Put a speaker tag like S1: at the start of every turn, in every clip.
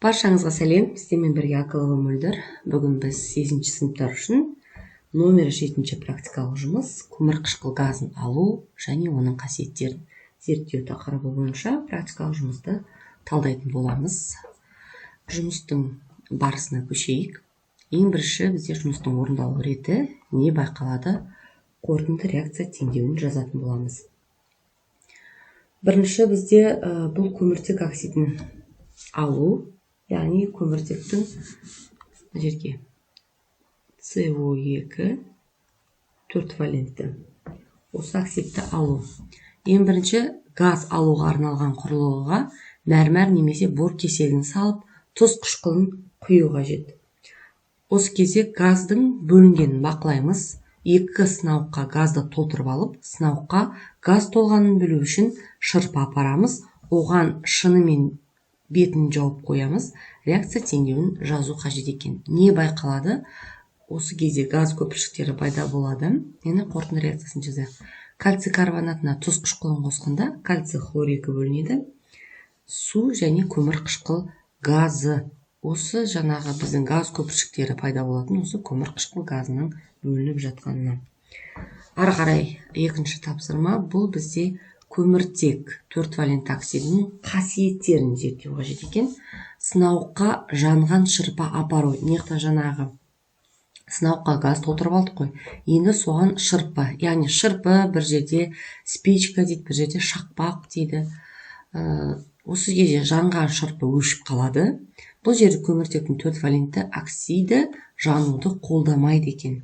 S1: Баршаңызға сәлем, сіздермен бірге Акылова Мөлдір. Бүгін біз 8-ші сыныптар үшін номер 7-ші практикалық жұмыс көмір қышқыл газын алу және оның қасиеттерін зерттеу тақырыбы бойынша практикалық жұмысты талдайтын боламыз. Жұмыстың барысына көшейік. Ең бірінші бізде жұмыстың орындалу реті не байқалады, қорытынды реакция теңдеуін жазатын боламыз. Бірінші бізде бұл көміртек оксидін алу, яғни көміртектің жерге CO2 4 валентті осы оксидті алу. Ең бірінші газ алуға арналған құрылғыға мәрмәр немесе бор кеселін салып, тұз қышқылын құю қажет. Осы кезде газдың бөлінгенін бақылаймыз. Екі сынауыққа газды толтырып алып, сынауыққа газ толғанын білу үшін шырпы апарамыз. Оған шынымен бетін жауып қоямыз. Реакция теңдеуін жазу қажет екен. Не байқалады? Осы кезде газ көпіршіктері пайда болады. Енді қорытынды реакциясын жазайық. Кальций карбонатына тұз қышқылын қосқанда кальций хлор-2 бөлінеді. Су және көмір қышқыл газы. Осы жаңағы біздің газ көпіршіктері пайда болатын осы көмір қышқыл газының бөлініп жатқанына. Ары қарай екінші тапсырма, бұл бізде көміртек 4 валентті оксидінің қасиеттерін зерттеу қажет екен. Сынауыққа жанған шырпы апару. Неқта жаңағы сынауыққа газ толтырып алдық қой. Енді соған шырпы, яғни шырпы бір жерде спичка дейді, бір жерде шақпақ дейді. Осы кезде жанған шырпы өшіп қалады. Бұл жерде көміртектің 4 валентті оксиді жануды қолдамайды екен.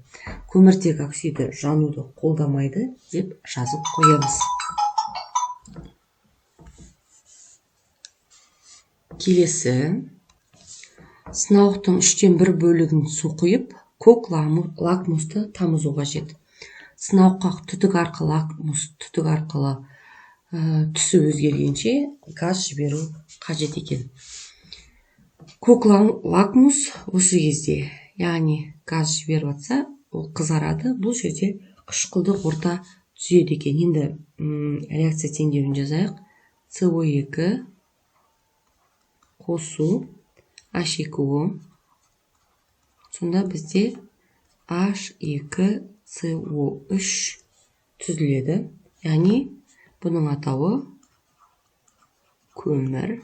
S1: Көміртек оксиді жануды қолдамайды деп жазып қоямыз. Келесі, сынауықтың 3/1 бөлігін су құйып, көк лакмусты тамызу қажет. Сынауыққа түтік арқылы түсі өзгергенше газ жіберу қажет екен. Көк лакмус осы кезде, яғни газ жіберіп атса, ол қызарады. Бұл жерде қышқылдық орта түзеді екен. Енді реакция теңдеуін жазайық. CO2 қосу H2O. Сонда бізде H2CO3 түзіледі. Яғни бұның атауы көмір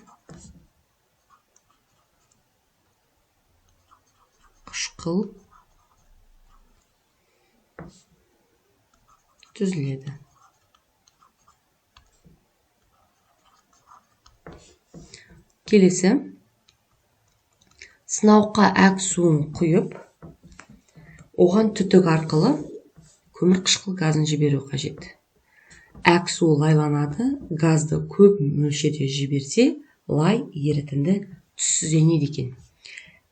S1: қышқыл түзіледі. Келесі, сынауыққа әк суын құйып, оған түтік арқылы көмір қышқыл газын жіберу қажет. Әк суы лайланады, газды көп мөлшерде жіберсе, лай ерітінді түссізденеді екен.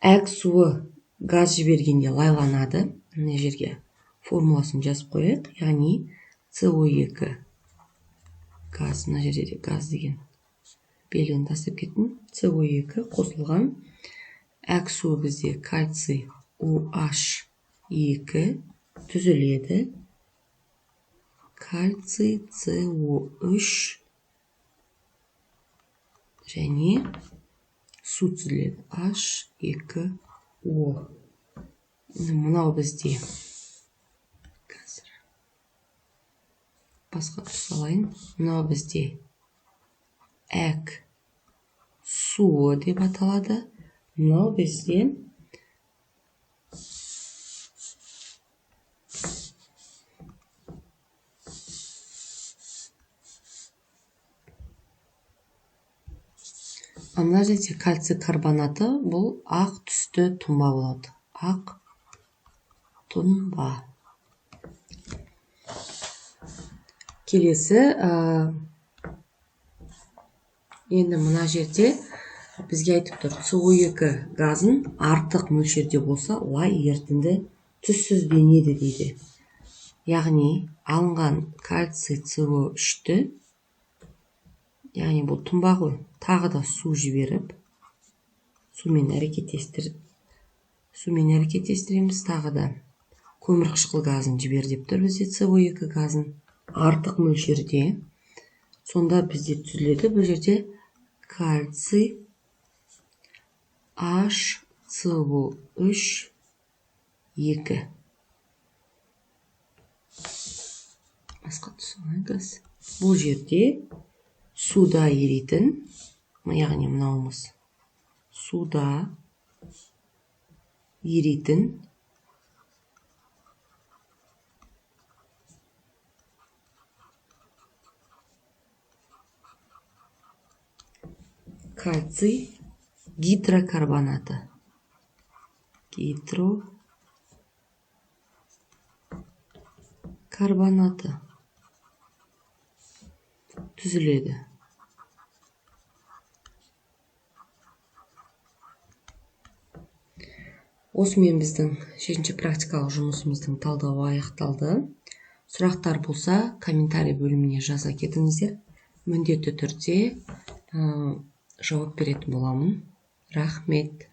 S1: Әк суы газ жібергенде лайланады. Мына жерге формуласын жазып қояйық. Яғни CO2 газ, мына жерде газ деген белгіні тастап кеттім. CO2 қосылған. Әк суы бізде кальций OH2 түзіледі. Кальций CO3 және су түзіледі. H2O. Мынау бізде қазір басқа тұрсалайын. Мынау бізде әк суы деп аталады. Мынау бізде мына жерде кальций карбонаты, бұл ақ түсті тұнба болады. Ақ тұнба. Келесі, енді мына жерде бізге айтып тұр, CO2 газын артық мөлшерде болса, лай ерітінді түссізденеді дейді. Яғни алынған кальций CO3-ті, яғни бұл тұнба ғой, тағы да су жіберіп, сумен әрекеттестіреміз, тағы да көмір қышқыл газын жібер деп тұр бізде CO2 газын артық мөлшерде. Сонда бізде түзіледі бұл жерде кальций HCO3 2. Басқа түсініңіз. Бұл жерде суда еритін, яғни мынауымыз суда еритін кальций гидрокарбонаты. Гидрокарбонаты түзіледі. Осымен біздің 6-ші практикалық жұмысымыздың талдауы аяқталды. Сұрақтар болса, комментарий бөліміне жаза кетіңіздер. Міндетті түрде жауап беретін боламын. Рахмет.